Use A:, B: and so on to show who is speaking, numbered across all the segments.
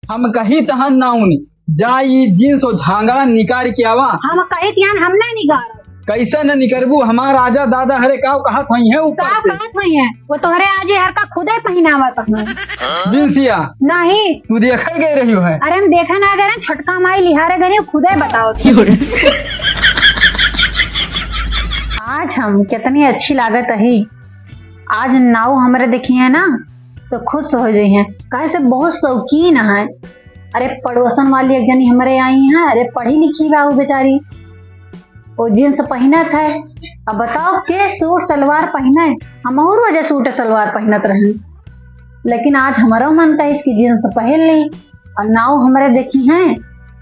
A: हम कही तहन नाउन जाई जींस और झांगड़ा निकाल के आवा।
B: हम कही तियान हम नहीं निकाल
A: कैसा न निकरबू हमार आजा दादा हरे काव कहा थई है ऊपर
B: का
A: से
B: बात हुई है वो तोहरे आज हर का खुदे पहनावा तक
A: जींसिया
B: नहीं।
A: तू देखे गई रही है।
B: अरे हम देखा ना गए छोटका माई लिहारे गए खुदे बताओ। आज हम कितनी अच्छी लागत है। आज नाव हमारे देखी है ना तो खुश हो जाई हैं कहे से बहुत शौकीन है। अरे पड़ोसन वाली एक जनी हमारे आई है। अरे पढ़ी लिखी बा बेचारी वो जींस पहनत है। अब बताओ के सूट सलवार पहने हम और वजह सूट सलवार पहनत रहे लेकिन आज हमारा मन का इसकी जींस पहन ली और नाव हमारे देखी हैं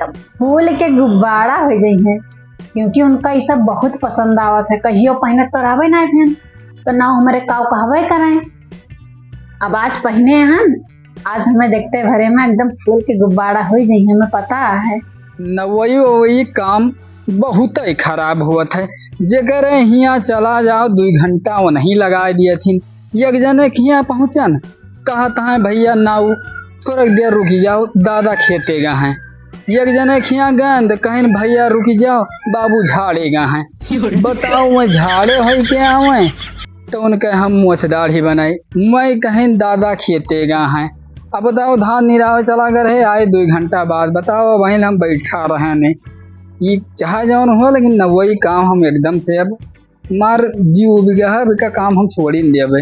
B: तब फूल के गुब्बारा हो जाई हैं क्योंकि उनका ये सब बहुत पसंद आवत है। कहियो पहनत तो रहबे ना फिर तो नाव हमारे काव कहवे करें। अब आज पहने हैं आज हमें देखते भरे में एकदम फूल के गुब्बारा हो जाई हमें पता है
A: न वही काम बहुत ही खराब हुआ है। जेकर हिया चला जाओ 2 घंटा वो नहीं लगा दिए थी। एक जने हिया पहुँचन कहता है भैया नाऊ थोड़ा देर रुकी जाओ दादा खेतेगा हैं। एक जने खिया गंद कहीं भैया रुकी जाओ बाबू झाड़ेगा हैं। बताओ मैं झाड़े हो के आवे तो उनके हम मोछ दाढ़ी बनाई मैं कहीं दादा खेतेगा हैं। अब बताओ धान निरावे चला कर है आए 2 घंटा बाद बताओ वहीं हम बैठा रहे ने ये चाहे जौन हो लेकिन न वही काम हम एकदम से अब मार जीव बिका काम हम छोड़ ही देवे।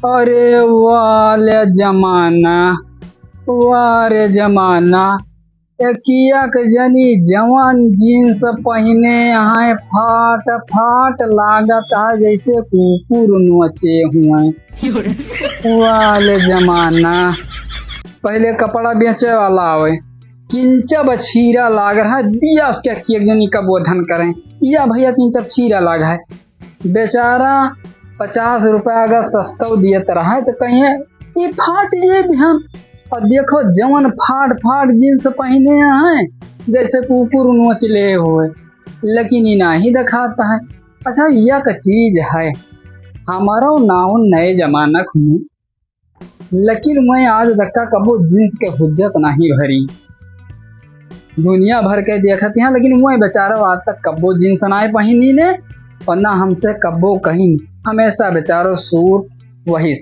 A: अरे वाले जमाना किया के जनी जवान जींस पहने यहाँ फाट फाट लागत है जैसे कुकुर नोचे हुए। वाले जमाना पहले कपड़ा बेचे वाला आवे किंचब छीरा लाग रहा है दिया क्या किया जनी का बोधन करें या भैया किंचब छीरा लाग है बेचारा 50 रुपया अगर सस्ता दिए रहा है तो कहीं ये फाट ये भी हम और देखो जवन फाट फाट जींस पहने हैं जैसे कुकुर नोचले हुए लेकिन ये नहीं दिखाता है। अच्छा यह का चीज है हमारा नाव नए जमाना हूँ लेकिन मैं आज तक कबो जींस के हुज्जत नहीं भरी दुनिया भर के देखते हैं लेकिन मैं बेचारा आज तक कब्बो जींस ना पहनी ने और ना हमसे कब्बो कहीं हमेशा बेचारो सूट वही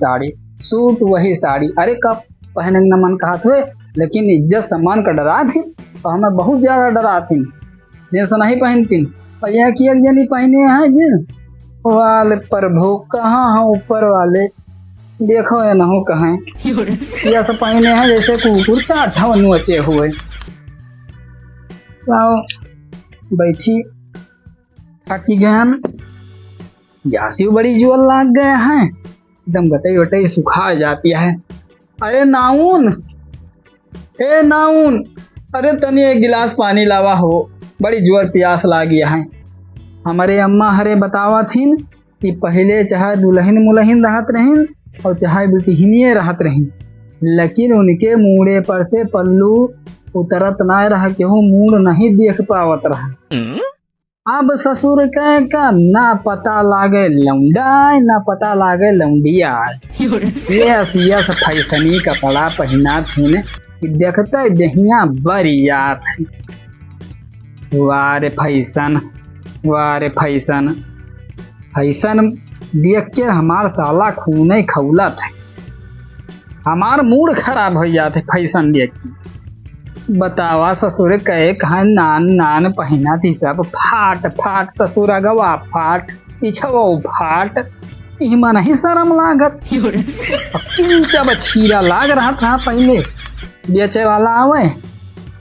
A: साड़ी। अरे कब पहने न मन कहा थे लेकिन इज्जत सम्मान का डरा थी और हमें बहुत ज्यादा डरा थी जींस नहीं पहनती और यह किया जनी पहने हैं जींस वाले प्रभु कहाँ हैं ऊपर वाले देखो या न कहें यह सब पहने हैं जैसे कुकुर चाठा नोचे हुए। बैठी थकी गए यासी बड़ी जोर लाग गए हैं एकदम गटई वटई सुखा जाती है। अरे नाउन अरे तनी एक गिलास पानी लावा हो बड़ी जोर प्यास लागी है। हमारे अम्मा हरे बतावा थीन कि पहले चाहे दुल्हन मुलहिन रहत रहीन और चाहे बिटिहनिए रहत रहीन लेकिन उनके मुड़े पर से पल्लू उतरत ना रहा केहू मूड नहीं देख पावत रहा। अब ससुर का ना पता लागे लौंडा ना पता लागे लौंडिया ये फैसनी कपड़ा पहना थी देखते दहिया बरियात वारे फैसन देख के हमार साला खूने खौलत है हमार मूड खराब हो जाते फैसन देख के। बतावा ससुर कहे कहा नान पहना थी सब फाट ससुर गवा फाट पीछवा फाट इमा नहीं शर्म लागत किंचब छीरा लाग रहा था पहले बेचे वाला आवे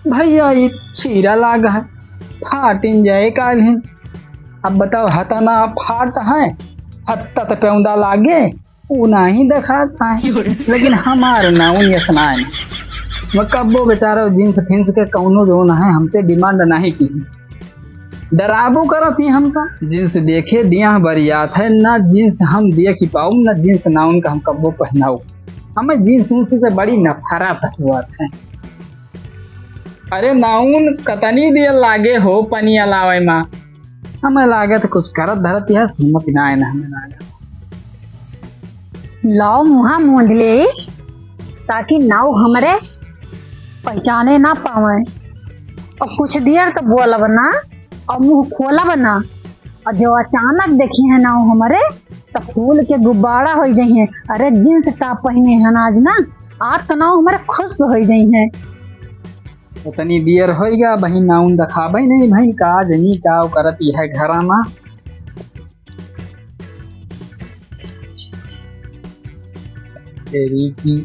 A: भैया ये छीरा लाग है फाट जाए काल है। अब बताओ हतना फाट है हत्ता तो पेउंदा लागे वो नहीं दिखाता है लेकिन हमारे नाउन स्नान मैं कब्बो बेचारा जींस फिंस के कौनो जो न है हमसे डिमांड नहीं की डराबो करत ही हमका जींस देखे दिया बरियात है ना जींस हम देख ही पाऊ ना जींस नाउन का हम कब्बो पहनाऊ हमें जींस उनसे से बड़ी नफरत हुआ है। अरे नाउन कतनी देर लागे हो पनी अलावे माँ हमें लागे तो कुछ करत धरत यह सुमत ना हमें लागे
B: लाओ मुहा मूंद ले ताकि नाव हमरे पहचाने ना पावे। और कुछ देर तो बोलब ना और मुंह खोलब ना, और जो अचानक देखी है नाव हमरे तो फूल के गुब्बारा हो जाइए। अरे जींस टॉप पहने हैं आज ना, आज तो नाव हमारे खुश हो जाइए।
A: तनी बियर होइगा बहिन नाउन दिखाबै नहीं बहिन का जनी का करत है घराना। तेरी की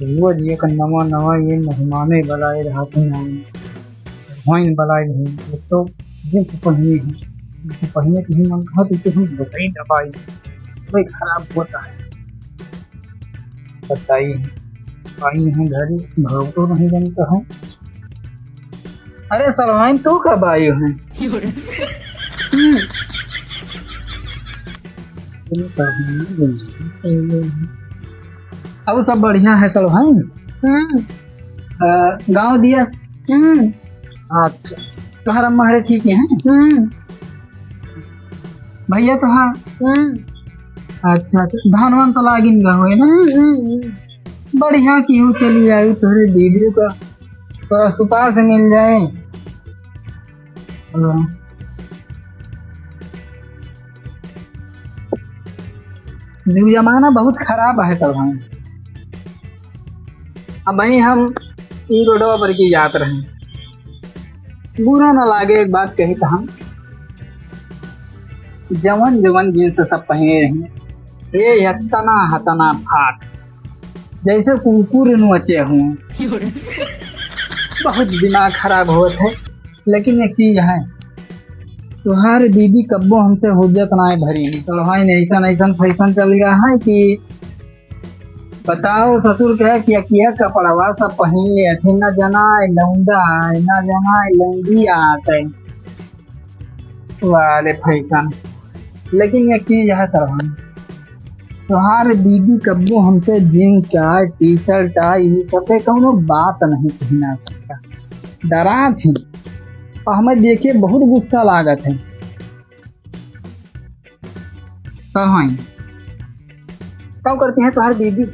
A: वो ये का नवा नवा ये मेहमाने बुलाए रहते हैं होइन बुलाए नहीं तो जिनसे पहने हैं जिनसे पहने की मन खाती तो हम बताई दवाई वही खराब होता है। बताइए आई है घर भाव तो नहीं जानता हूँ। अरे सलमान तू कब आई है? अब सब बढ़िया है सलमान। गाँव दिया। अच्छा तुम्हारा महरे ठीक है? भैया तो हाँ। अच्छा धान वान तो लागिन गाँव है ना। बढ़िया क्यों चली आई तुझे दीदी का थोड़ा सुपार से मिल जाए। जमाना बहुत खराब है तब हम अब भाई हम ई रोडवा पर की जात रहे बुरा न लागे एक बात कही तो हम जवन जवन जींस सब पहने रहे ये हतना हतना फाट जैसे कुकुर नोचे हुए। बहुत दिमाग खराब होता है। लेकिन एक चीज है तुम्हारे दीदी कब्बो हमसे हुज्जत ना भरी तो भाई ऐसा ऐसा फैशन चल गया है कि बताओ ससुर कहे कि किया कपड़वा सब पहन ले थे न जना लौंडा न जना लौंडी आते वाले फैशन। लेकिन एक चीज है सरभान तुम्हारे दीदी कब्बो हमसे जींस का टी शर्ट ये सब पे कौनो बात नहीं कहना सकता डरा थी और हमें देखे बहुत गुस्सा लागत है। क्या करती है तुम्हारी दीदी?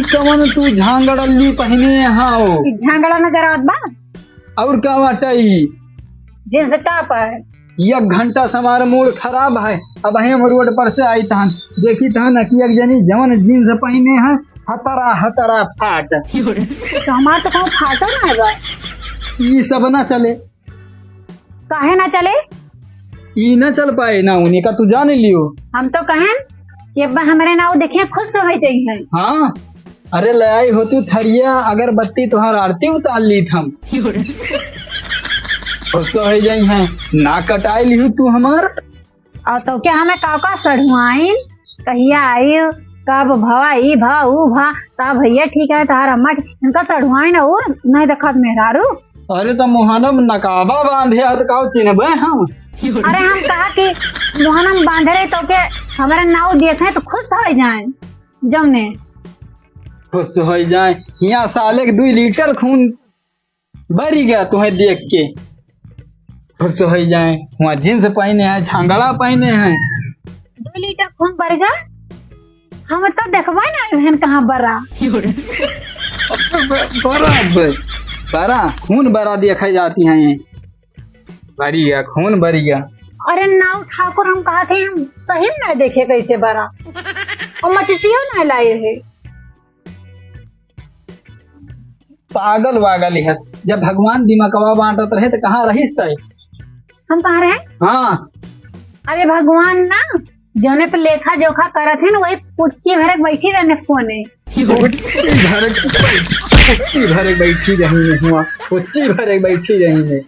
A: कवन तू झांगड़ली पहने हाँ
B: झांगड़ा नजर आवत बा
A: और क्या वाटई
B: जींस टॉप है।
A: एक घंटा से हमारा मूड खराब है। अब हम रोड पर से आई तहन देखी तहन कि एक जनी जवन जींस पहने हैं हतरा हतरा फाट
B: तो हमार तो कहूँ फाटो ना है
A: ये सब ना चले।
B: काहे ना चले?
A: ये ना चल पाए ना उन्हीं का तू जान लियो।
B: हम तो कहें कि अब हमारे नाव देखे खुश तो हो चाहिए।
A: हाँ अरे ले आई होती थरिया अगरबत्ती तुहार आरती उतार ली थम खुश हो जाई है ना कटाई लिहू तू हमार।
B: और तो क्या हमें काका सढ़ुआई कहिया आई कब भवा ई भा ऊ भा ता भैया ठीक है तार अम्मा इनका सढ़ुआई ना वो नहीं देखत मेहरारू।
A: अरे तो मोहनम नकाबा बांधे तो काउ चिन्हबे हम।
B: अरे हम कहा कि मोहनम बांधे रहे तो के हमारे नाव देखे तो खुश हो जाए जमने
A: खुश हो जाए। यहाँ साले के 2 लीटर खून भरी गया तुम्हें देख के खुश हो जाए। वहाँ जींस पहने हैं झांगड़ा पहने हैं
B: 2 लीटर खून भर गया। हम तो देखबा ना बहन कहाँ बरा
A: बरा खून बरा देखा जाती है ये भरी गया खून भरी गया।
B: अरे नाव ठाकुर हम कहा थे हम सही में नहीं देखे कैसे बरा और मछलियों नहीं लाए है।
A: पागल वागल है जब भगवान दिमागवा बांटत रहे तो कहाँ रहीस तय
B: हम कहाँ रहे?
A: हाँ
B: अरे भगवान ना जोने पे लेखा जोखा करत है ना वही पुच्ची भरक बैठी रहने फोने
A: पुच्ची भरे बैठी रही ने हुआ पुच्ची भरे बैठी रही ने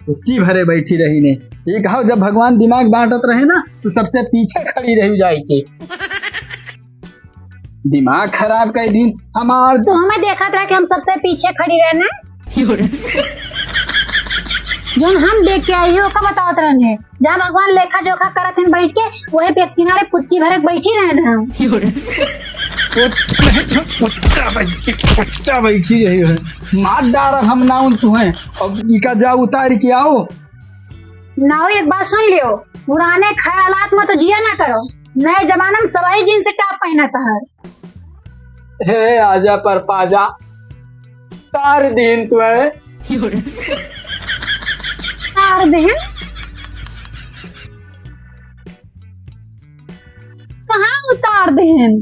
A: पुच्ची भरे बैठी रही ने। ये कहा जब भगवान दिमाग बांटत रहे ना तो सबसे पीछे खड़ी रही जाए के दिमाग खराब कर दिन हमार
B: तो हमें देखा था कि हम सबसे पीछे खड़ी रहना जो हम देख के आई हो का बतावत रहने जहाँ भगवान लेखा जोखा करत हैं बैठ के वही पे किनारे पुच्ची भरक बैठी रहे थे हम।
A: पुच्चा बैठी रही है मार डार हम नाउन तुम्हें अब इका जा उतार के आओ।
B: नाव एक बात सुन लियो पुराने ख्यालात में तो जिया करो, नए जमाना में सवाई जींस टॉप पहना था।
A: हे आजा पर पाजा तार दिन तुम्हें
B: तार देहन कहाँ उतार देहन?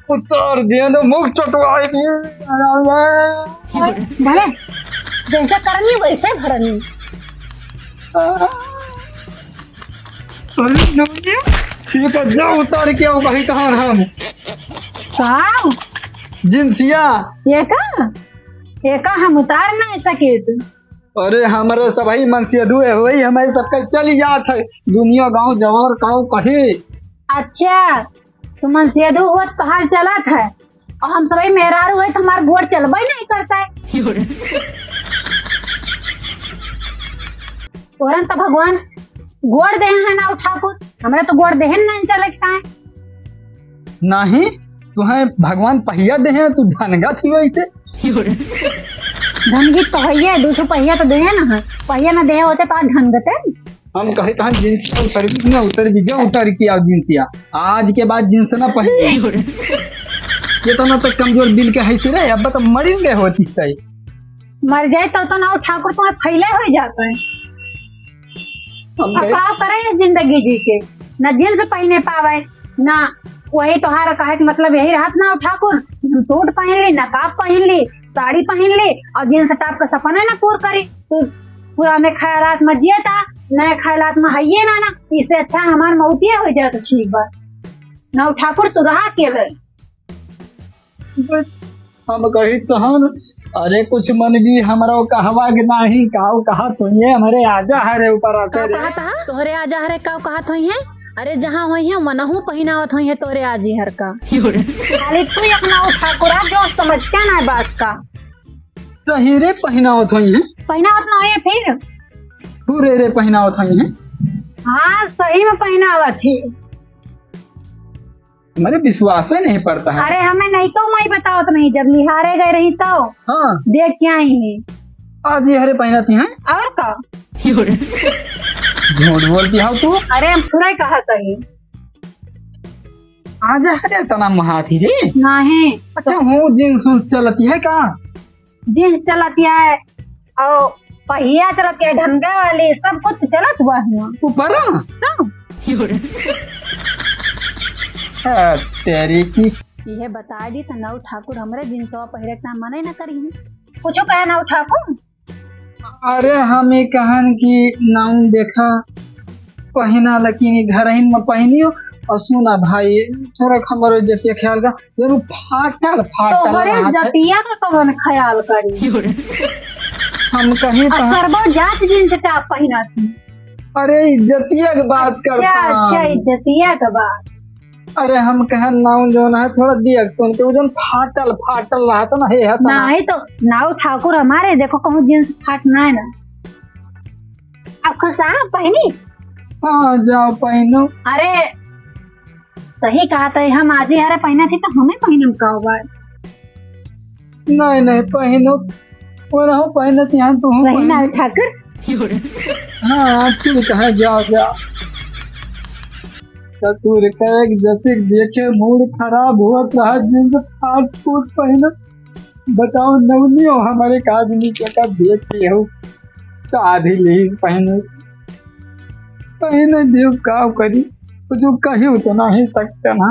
A: उतार दिया तो मुख चटवाई
B: भले जैसा करनी वैसे भरनी।
A: ठीक है जाओ उतार के आओ भाई कहाँ हम
B: कहाँ
A: जिनसिया
B: ये का हम उतार ना सके तू।
A: अरे हमारे सभी मन से दुए वही हमारे सबके चली जात है दुनिया गांव जवार काऊ कहे।
B: अच्छा तू मन से दू वो तोहार चलत है और हम सभी मेहरारू है तो हमार गोड़ चलबे नहीं करता है। तोरन तो भगवान गोड़ दे है ना ठाकुर, हमारे तो गोड़ देहन नहीं चले है।
A: नहीं तुम्हें भगवान पहिया दे हैं तू धनगा थी वैसे।
B: धनगी तो है दूसरा पहिया तो दे ना, पहिया ना दे होते तो धनगते।
A: हम कहे तो जिनसिया उतर भी ना उतर भी जा उतर के आओ जिनसिया आज के बाद जिनस ना पहले ये तो ना तो कमजोर दिल के है रे अब तो मरेंगे होती सही
B: मर जाए तो ना ठाकुर तुम्हें फैले हो जाता है।
A: हम
B: अब क्या करें जिंदगी जी के न जींस पहने पावे ना वही तोहार कहे के मतलब यही रहत ना ठाकुर, हम सूट पहन ली नकाब पहन ली साड़ी पहन ली और जींस टॉप का सपना ना पूर करी। तू पुराने ख्यालात में जिए था नए ख्यालात में है ना इससे अच्छा हमार मौतिया हो जाए तो ठीक बात ना ठाकुर तू रहा केवल।
A: हम कही तो हम अरे कुछ मन भी हमारा कहवा के नहीं काऊ कहा तो ये हमारे आजा हरे ऊपर आते रे
B: तोहरे आजा हरे काऊ कहा तो है। अरे जहाँ हुई है मनहू पहनावत हुई है तोरे आजी हर का खाली तू अपना ठाकुरा जो समझते ना बात का
A: सही रे पहनावत हुई है
B: पहनावत ना है फिर
A: पूरे रे पहनावत हुई है।
B: हाँ सही में पहनावत थी
A: हमारे विश्वास ही नहीं पड़ता है।
B: अरे हमें नहीं तो मैं बताओ तो नहीं जब निहारे गए रही तो
A: हाँ
B: देख क्या आई है
A: आज ये हरे पहनाती हैं
B: और का
A: झूठ बोलती हो तू।
B: अरे हम पूरा कहा सही
A: आज हरे तना महाथी रे
B: नहीं।
A: अच्छा हूँ जींस चलती है का
B: जींस चलती है और पहिया चलती है ढंगा वाली सब कुछ चलत हुआ है
A: ऊपर तेरी की
B: ये बता दी तो नौ ठाकुर हमारे जिनसवा पहिरे का मना न करी कुछ कहे नौ ठाकुर।
A: अरे हमें कहन की नाम देखा पहना लकीनी घर में पहनियो और सुना भाई थोड़ा खबर जतिया ख्याल का जरूर फाटल फाटल
B: जतिया का कौन ख्याल करी
A: हम कहीं
B: सरबो जात जींस टॉप पहना थी।
A: अरे इज्जतिया की बात करता।
B: अच्छा इज्जतिया का बात।
A: अरे हम कहन नाउ जो ना थोड़ा दिया सुन के जो फाटल फाटल रहा था ना हे है
B: नहीं तो नाउ ठाकुर हमारे देखो कहूँ जींस फाटना है ना अब खुशा पहनी।
A: हाँ जाओ पहनो।
B: अरे सही कहा था हम आज ही यार पहना थी तो हमें पहनम का हुआ
A: नहीं पहनो वो ना पहने यहाँ तो
B: सही ना ठाकुर।
A: हाँ ठीक है जाओ चतुर करेग जैसे देखे मूड खराब हुआ रहा जींस फाट फूट पहनो बताओ नवनी हो हमारे आदमी का देखते हो तो आधी ले पहने देव का करी कुछ कही तो नहीं सकते ना।